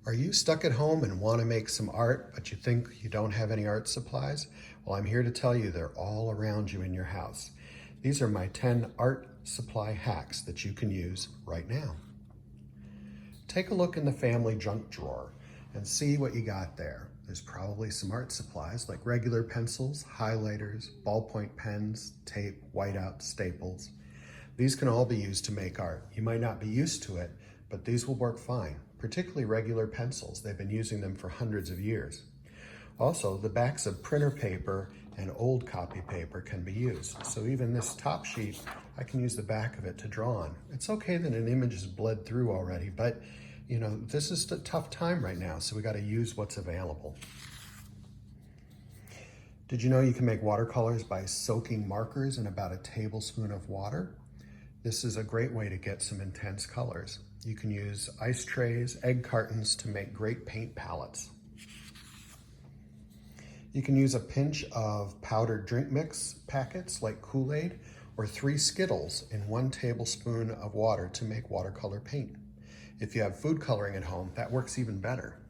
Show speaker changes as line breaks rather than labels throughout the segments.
Are you stuck at home and want to make some art, but you think you don't have any art supplies? Well, I'm here to tell you they're all around you in your house. These are my 10 art supply hacks that you can use right now. Take a look in the family junk drawer and see what you got there. There's probably some art supplies like regular pencils, highlighters, ballpoint pens, tape, whiteout, staples. These can all be used to make art. You might not be used to it, but these will work fine, particularly regular pencils. They've been using them for hundreds of years. Also, the backs of printer paper and old copy paper can be used. So even this top sheet, I can use the back of it to draw on. It's okay that an image is bled through already, but you know, this is a tough time right now, so we gotta use what's available. Did you know you can make watercolors by soaking markers in about a tablespoon of water? This is a great way to get some intense colors. You can use ice trays, egg cartons to make great paint palettes. You can use a pinch of powdered drink mix packets like Kool-Aid or 3 Skittles in 1 tablespoon of water to make watercolor paint. If you have food coloring at home, that works even better.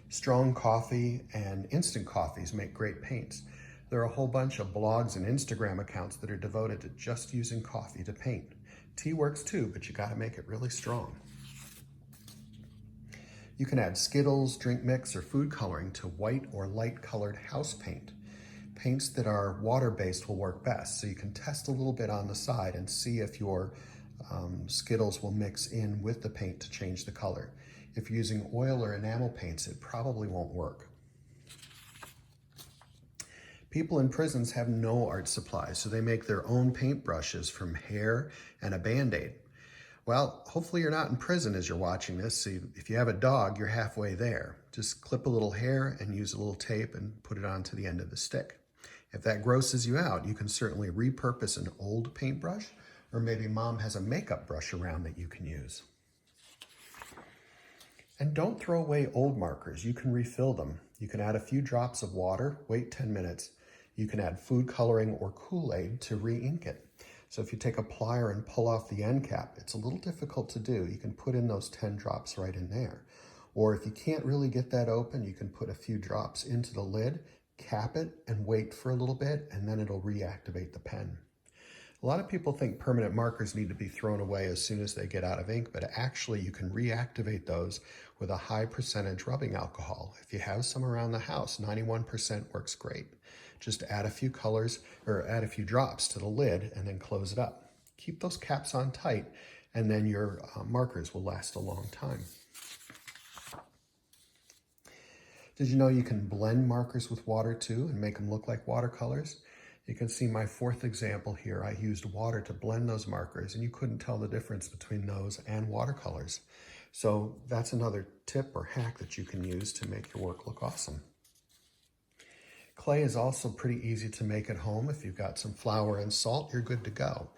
Strong coffee and instant coffees make great paints. There are a whole bunch of blogs and Instagram accounts that are devoted to just using coffee to paint. Tea works too, but you gotta make it really strong. You can add Skittles, drink mix, or food coloring to white or light colored house paint. Paints that are water-based will work best, so you can test a little bit on the side and see if your Skittles will mix in with the paint to change the color. If you're using oil or enamel paints, it probably won't work. People in prisons have no art supplies, so they make their own paintbrushes from hair and a Band-Aid. Well, hopefully you're not in prison as you're watching this. So if you have a dog, you're halfway there. Just clip a little hair and use a little tape and put it onto the end of the stick. If that grosses you out, you can certainly repurpose an old paintbrush, or maybe mom has a makeup brush around that you can use. And don't throw away old markers. You can refill them. You can add a few drops of water, wait 10 minutes. You can add food coloring or Kool-Aid to re-ink it. So if you take a plier and pull off the end cap, it's a little difficult to do. You can put in those 10 drops right in there. Or if you can't really get that open, you can put a few drops into the lid, cap it, and wait for a little bit, and then it'll reactivate the pen. A lot of people think permanent markers need to be thrown away as soon as they get out of ink, but actually you can reactivate those with a high percentage rubbing alcohol. If you have some around the house, 91% works great. Just add a few colors or add a few drops to the lid and then close it up. Keep those caps on tight, and then your markers will last a long time. Did you know you can blend markers with water too and make them look like watercolors? You can see my 4th example here. I used water to blend those markers, and you couldn't tell the difference between those and watercolors. So that's another tip or hack that you can use to make your work look awesome. Clay is also pretty easy to make at home. If you've got some flour and salt, you're good to go.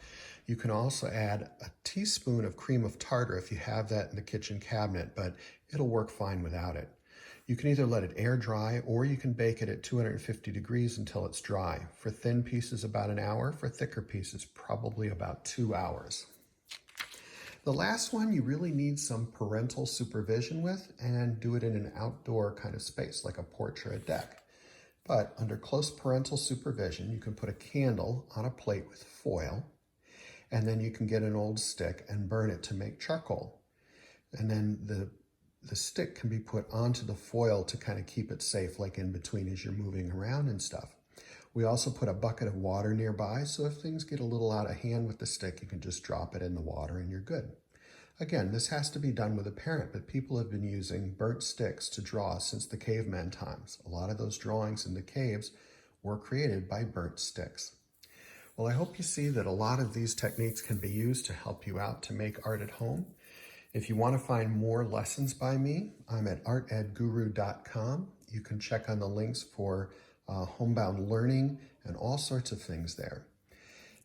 You can also add a teaspoon of cream of tartar if you have that in the kitchen cabinet, but it'll work fine without it. You can either let it air dry or you can bake it at 250 degrees until it's dry. For thin pieces, about an hour. For thicker pieces, probably about 2 hours. The last one you really need some parental supervision with, and do it in an outdoor kind of space like a porch or a deck. But under close parental supervision, you can put a candle on a plate with foil, and then you can get an old stick and burn it to make charcoal. And then the stick can be put onto the foil to kind of keep it safe, like in between as you're moving around and stuff. We also put a bucket of water nearby, so if things get a little out of hand with the stick, you can just drop it in the water and you're good. Again, this has to be done with a parent, but people have been using burnt sticks to draw since the caveman times. A lot of those drawings in the caves were created by burnt sticks. Well, I hope you see that a lot of these techniques can be used to help you out to make art at home. If you want to find more lessons by me, I'm at artedguru.com. You can check on the links for homebound learning and all sorts of things there.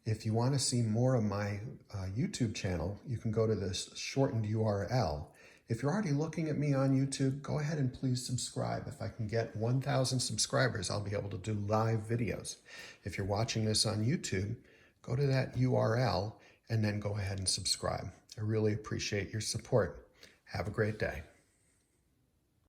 If you want to see more of my YouTube channel, you can go to this shortened URL. If you're already looking at me on YouTube, go ahead and please subscribe. If I can get 1,000 subscribers, I'll be able to do live videos. If you're watching this on YouTube, go to that URL and then go ahead and subscribe. I really appreciate your support. Have a great day.